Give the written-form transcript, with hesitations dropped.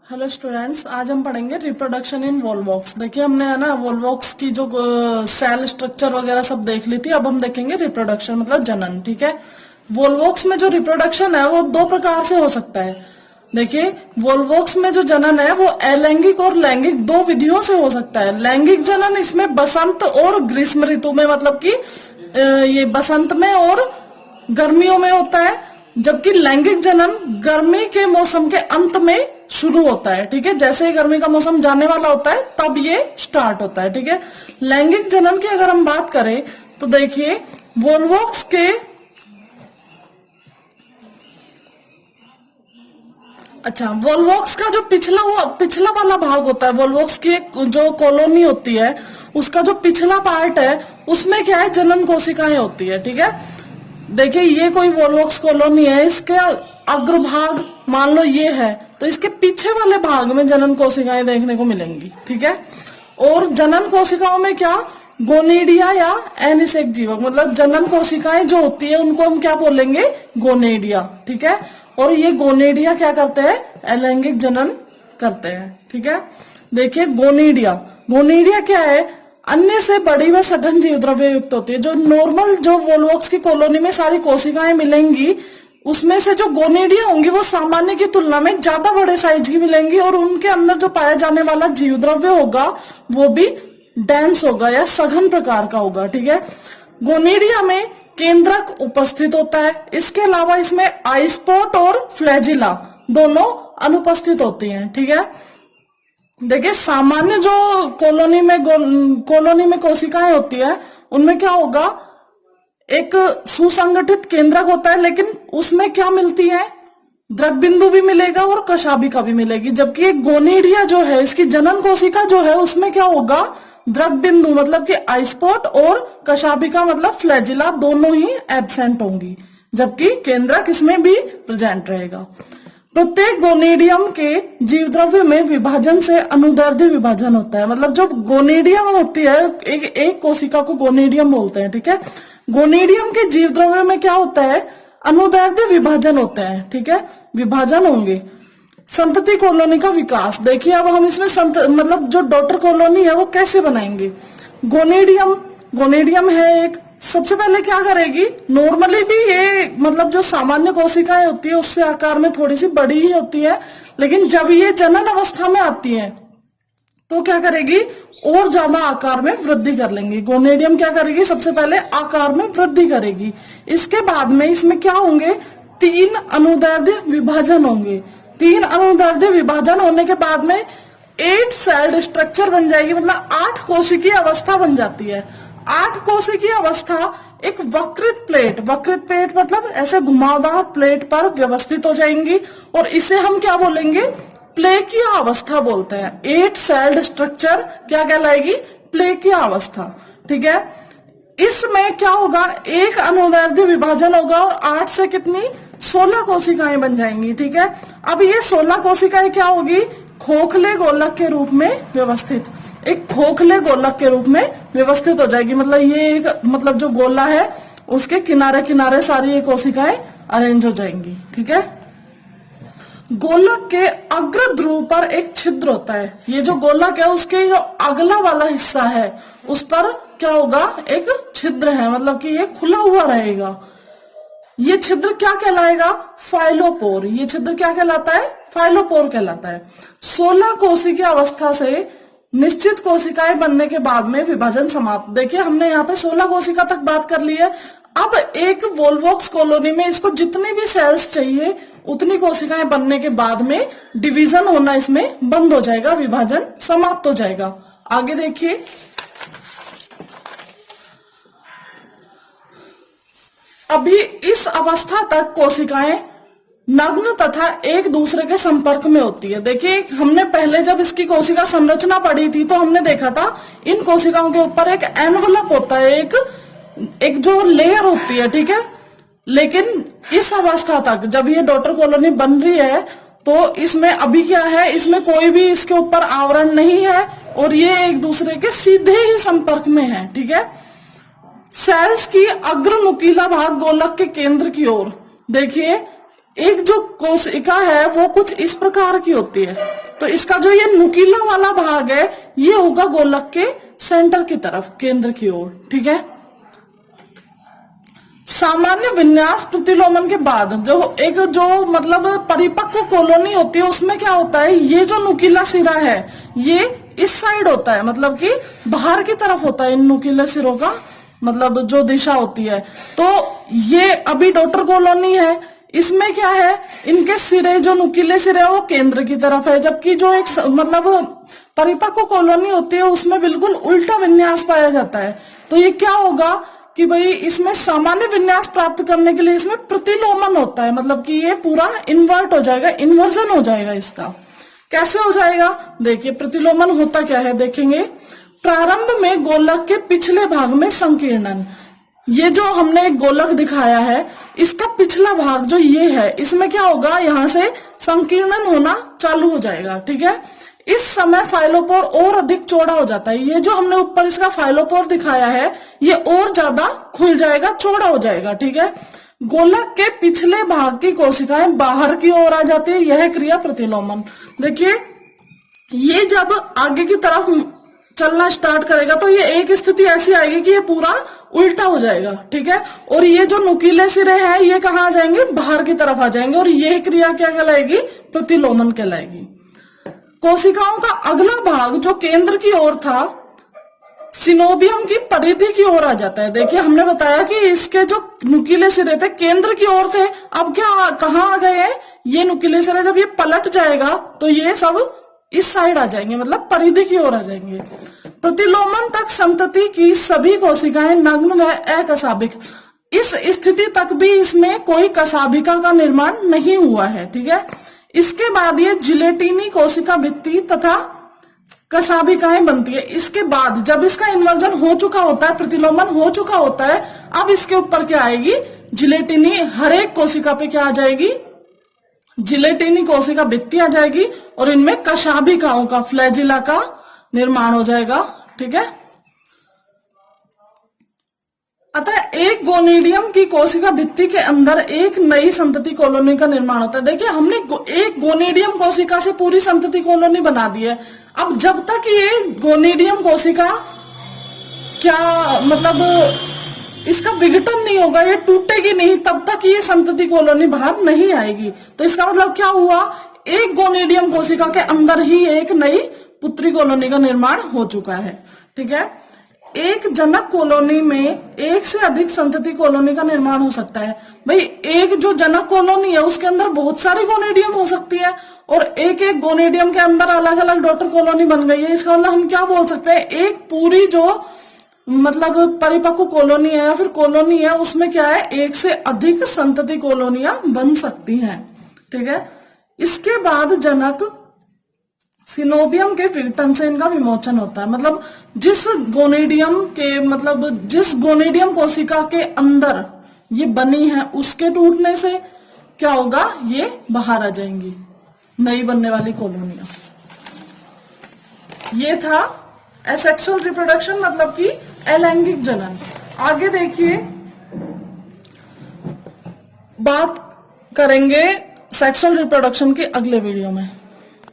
Hello students, आज हम पढ़ेंगे रिप्रोडक्शन इन वोल्वॉक्स। देखिए हमने है ना वोल्वॉक्स की जो सेल स्ट्रक्चर वगैरह सब देख ली थी। अब हम देखेंगे रिप्रोडक्शन मतलब जनन। ठीक है, वोल्वॉक्स में जो रिप्रोडक्शन है वो दो प्रकार से हो सकता है। देखिए वोल्वॉक्स में जो जनन है वो अलैंगिक और लैंगिक दो विधियों से हो सकता है। लैंगिक जनन इसमें बसंत और ग्रीष्म ऋतु में, मतलब कि ये बसंत में और गर्मियों में होता है, जबकि लैंगिक जनन गर्मी के मौसम के अंत में शुरू होता है। ठीक है, जैसे ही गर्मी का मौसम जाने वाला होता है तब ये स्टार्ट होता है। ठीक है, लैंगिक जनन की अगर हम बात करें तो देखिए वोल्वॉक्स के वोल्वॉक्स का जो पिछला वाला भाग होता है, वोल्वॉक्स की एक जो कॉलोनी होती है उसका जो पिछला पार्ट है उसमें क्या है, जनन कोशिकाएं होती है। ठीक है, देखिए ये कोई वोल्वॉक्स कॉलोनी है, इसके अग्रभाग मान लो ये है, तो इसके पीछे वाले भाग में जनन कोशिकाएं देखने को मिलेंगी। ठीक है, और जनन कोशिकाओं में क्या, गोनेडिया या एनिसेक जीवक, मतलब जनन कोशिकाएं जो होती है उनको हम क्या बोलेंगे, गोनेडिया। ठीक है, और ये गोनेडिया क्या करते हैं, अलैंगिक जनन करते हैं। ठीक है, देखिए गोनेडिया क्या है, अन्य से बड़ी व सघन जीव द्रव्य युक्त होती है। जो नॉर्मल जो वोल्वॉक्स की कॉलोनी में सारी कोशिकाएं मिलेंगी उसमें से जो गोनेडिया होंगी वो सामान्य की तुलना में ज्यादा बड़े साइज की मिलेंगी, और उनके अंदर जो पाया जाने वाला जीव द्रव्य होगा वो भी डेंस होगा या सघन प्रकार का होगा। ठीक है, गोनेडिया में केंद्रक उपस्थित होता है। इसके अलावा इसमें आइस्पोट और फ्लैजिला दोनों अनुपस्थित होती हैं। ठीक है, देखिए सामान्य जो कॉलोनी में कोशिकाएं होती है उनमें क्या होगा, एक सुसंगठित केंद्रक होता है, लेकिन उसमें क्या मिलती है, द्रव बिंदु भी मिलेगा और कशाभिका भी मिलेगी। जबकि एक गोनेडिया जो है, इसकी जनन कोशिका जो है उसमें क्या होगा, द्रव बिंदु मतलब कि आइस्पोट और कशाभिका मतलब फ्लैजिला दोनों ही एब्सेंट होंगी, जबकि केंद्रक इसमें भी प्रेजेंट रहेगा। प्रत्येक गोनेडियम के जीवद्रव्य में विभाजन से अनुदैर्ध्य विभाजन होता है। मतलब जो गोनेडियम होती है, एक कोशिका को गोनेडियम बोलते हैं। ठीक है, गोनेडियम के जीवद्रव्य में क्या होता है, अनुदैर्ध्य विभाजन होते हैं। ठीक है, विभाजन होंगे। संतति कॉलोनी का विकास, देखिए अब हम इसमें मतलब जो डॉटर कॉलोनी है वो कैसे बनाएंगे। गोनेडियम है एक, सबसे पहले क्या करेगी, नॉर्मली भी ये मतलब जो सामान्य कोशिकाएं होती है उससे आकार में थोड़ी सी बड़ी ही होती है, लेकिन जब ये जनन अवस्था में आती है तो क्या करेगी, और ज्यादा आकार में वृद्धि कर लेंगी। गोनेडियम क्या करेगी, सबसे पहले आकार में वृद्धि करेगी। इसके बाद में इसमें क्या होंगे, 3 अनुदैर्ध्य विभाजन होंगे। 3 अनुदैर्ध्य विभाजन होने के बाद में 8 सेल्ड स्ट्रक्चर बन जाएगी, मतलब 8 कोशिकीय अवस्था बन जाती है। 8 कोशिकीय अवस्था एक वक्रित प्लेट मतलब ऐसे घुमावदार प्लेट पर व्यवस्थित हो जाएंगी, और इसे हम क्या बोलेंगे, प्लेकीय अवस्था बोलते हैं। 8 सेल्ड स्ट्रक्चर क्या कहलाएगी, प्लेकीय अवस्था। ठीक है, इसमें क्या होगा, एक अनुदैर्ध्य विभाजन होगा और 8 से कितनी, 16 कोशिकाएं बन जाएंगी। ठीक है, अब ये 16 कोशिकाएं क्या होगी, खोखले गोलक के रूप में व्यवस्थित, एक खोखले गोलक के रूप में व्यवस्थित हो जाएगी। मतलब ये एक मतलब जो गोला है उसके किनारे किनारे सारी ये कोशिकाएं अरेंज हो जाएंगी। ठीक है, गोलक के अग्र ध्रुव पर एक छिद्र होता है। ये जो गोलक है उसके जो अगला वाला हिस्सा है उस पर क्या होगा, एक छिद्र है, मतलब कि ये खुला हुआ रहेगा। ये छिद्र क्या कहलाएगा, फाइलोपोर। ये छिद्र क्या कहलाता है, फाइलोपोर कहलाता है। 16 कोशिकीय अवस्था से निश्चित कोशिकाएं बनने के बाद में विभाजन समाप्त। देखिए हमने यहाँ पे 16 कोशिका तक बात कर ली है। अब एक वोल्वॉक्स कॉलोनी में इसको जितनी भी सेल्स चाहिए उतनी कोशिकाएं बनने के बाद में डिवीजन होना इसमें बंद हो जाएगा, विभाजन समाप्त हो जाएगा। आगे देखिए, अभी इस अवस्था तक कोशिकाएं नग्न तथा एक दूसरे के संपर्क में होती है। देखिए हमने पहले जब इसकी कोशिका संरचना पढ़ी थी तो हमने देखा था इन कोशिकाओं के ऊपर एक एनवलप होता है, एक जो लेयर होती है। ठीक है, लेकिन इस अवस्था तक जब ये डॉटर कॉलोनी बन रही है तो इसमें अभी क्या है, इसमें कोई भी इसके ऊपर आवरण नहीं है और ये एक दूसरे के सीधे ही संपर्क में है। ठीक है, सेल्स की अग्र नुकीला भाग गोलक के केंद्र की ओर, देखिए एक जो कोशिका है वो कुछ इस प्रकार की होती है। तो इसका जो ये नुकीला वाला भाग है ये होगा गोलक के सेंटर की तरफ, केंद्र की ओर। ठीक है। सामान्य विन्यास प्रतिलोमन के बाद जो मतलब परिपक्व कॉलोनी होती है उसमें क्या होता है, ये जो नुकीला सिरा है ये इस साइड होता है, मतलब कि बाहर की तरफ होता है इन नुकीले सिरों का मतलब जो दिशा होती है। तो ये अभी डॉटर कॉलोनी है, इसमें क्या है, इनके सिरे जो नुकीले सिरे वो केंद्र की तरफ है, जबकि जो एक मतलब परिपक्व कॉलोनी होती है उसमें बिल्कुल उल्टा विन्यास पाया जाता है। तो ये क्या होगा कि भाई इसमें सामान्य विन्यास प्राप्त करने के लिए इसमें प्रतिलोमन होता है, मतलब कि ये पूरा इन्वर्ट हो जाएगा, इन्वर्जन हो जाएगा। इसका कैसे हो जाएगा, देखिए प्रतिलोमन होता क्या है देखेंगे। प्रारंभ में गोलक के पिछले भाग में संकीर्णन, ये जो हमने एक गोलक दिखाया है इसका पिछला भाग जो ये है इसमें क्या होगा, यहां से संकीर्णन होना चालू हो जाएगा। ठीक है। इस समय फाइलोपोर और अधिक चौड़ा हो जाता है। ये जो हमने ऊपर इसका फाइलोपोर दिखाया है ये और ज्यादा खुल जाएगा, चौड़ा हो जाएगा। ठीक है। गोलक के पिछले भाग की कोशिकाएं बाहर की ओर आ जाती है, यह क्रिया प्रतिलोमन। देखिए ये जब आगे की तरफ चलना स्टार्ट करेगा तो ये एक स्थिति ऐसी आएगी कि ये पूरा उल्टा हो जाएगा। ठीक है। और ये जो नुकीले सिरे हैं ये कहाँ आ जाएंगे, बाहर की तरफ आ जाएंगे, और ये क्रिया क्या कहलाएगी, प्रतिलोमन कहलाएगी। कोशिकाओं का अगला भाग जो केंद्र की ओर था सिनोबियम की परिधि की ओर आ जाता है। देखिए हमने बताया कि इसके जो नुकीले सिरे थे केंद्र की ओर थे, अब क्या कहाँ आ गए हैं, ये नुकीले सिरे जब ये पलट जाएगा तो ये सब इस साइड आ जाएंगे, मतलब परिधि की ओर आ जाएंगे। प्रतिलोमन तक संतति की सभी कोशिकाएं नग्न व अकशाभिक, इस स्थिति तक भी इसमें कोई कशाभिका का निर्माण नहीं हुआ है। ठीक है। इसके बाद ये जिलेटिनी कोशिका भित्ति तथा कशाभिकाएं बनती है। इसके बाद जब इसका इन्वर्जन हो चुका होता है, प्रतिलोमन हो चुका होता है, अब इसके ऊपर क्या आएगी, जिलेटिनी, हर एक कोशिका पे क्या आ जाएगी, जिलेटिनी कोशिका भित्ति आ जाएगी और इनमें कशाभिकाओं का, फ्लैजिला का निर्माण हो जाएगा। ठीक है। अतः एक गोनीडियम की कोशिका भित्ति के अंदर एक नई संतति कॉलोनी का निर्माण होता है। देखिए हमने एक गोनीडियम कोशिका से पूरी संतति कॉलोनी बना दी है। अब जब तक ये गोनीडियम कोशिका क्या मतलब इसका विघटन नहीं होगा, ये टूटेगी नहीं, तब तक ये संतति कॉलोनी बाहर नहीं आएगी। तो इसका मतलब क्या हुआ, एक गोनीडियम कोशिका के अंदर ही एक नई पुत्री कॉलोनी का निर्माण हो चुका है। ठीक है। एक जनक कॉलोनी में एक से अधिक संतति कॉलोनी का निर्माण हो सकता है। भाई एक जो जनक कॉलोनी है उसके अंदर बहुत सारी गोनेडियम हो सकती है और एक एक गोनेडियम के अंदर अलग अलग डॉटर कॉलोनी बन गई है। इसका मतलब हम क्या बोल सकते हैं, एक पूरी जो मतलब परिपक्व कॉलोनी है या फिर कॉलोनी है उसमें क्या है, एक से अधिक संतति कॉलोनियां बन सकती हैं। ठीक है। इसके बाद जनक सिनोबियम के विघटन से इनका विमोचन होता है। मतलब जिस गोनेडियम कोशिका के अंदर ये बनी है उसके टूटने से क्या होगा, ये बाहर आ जाएंगी नई बनने वाली कॉलोनियां। ये था एसेक्सुअल रिप्रोडक्शन, मतलब कि अलैंगिक जनन। आगे देखिए बात करेंगे सेक्सुअल रिप्रोडक्शन के अगले वीडियो में।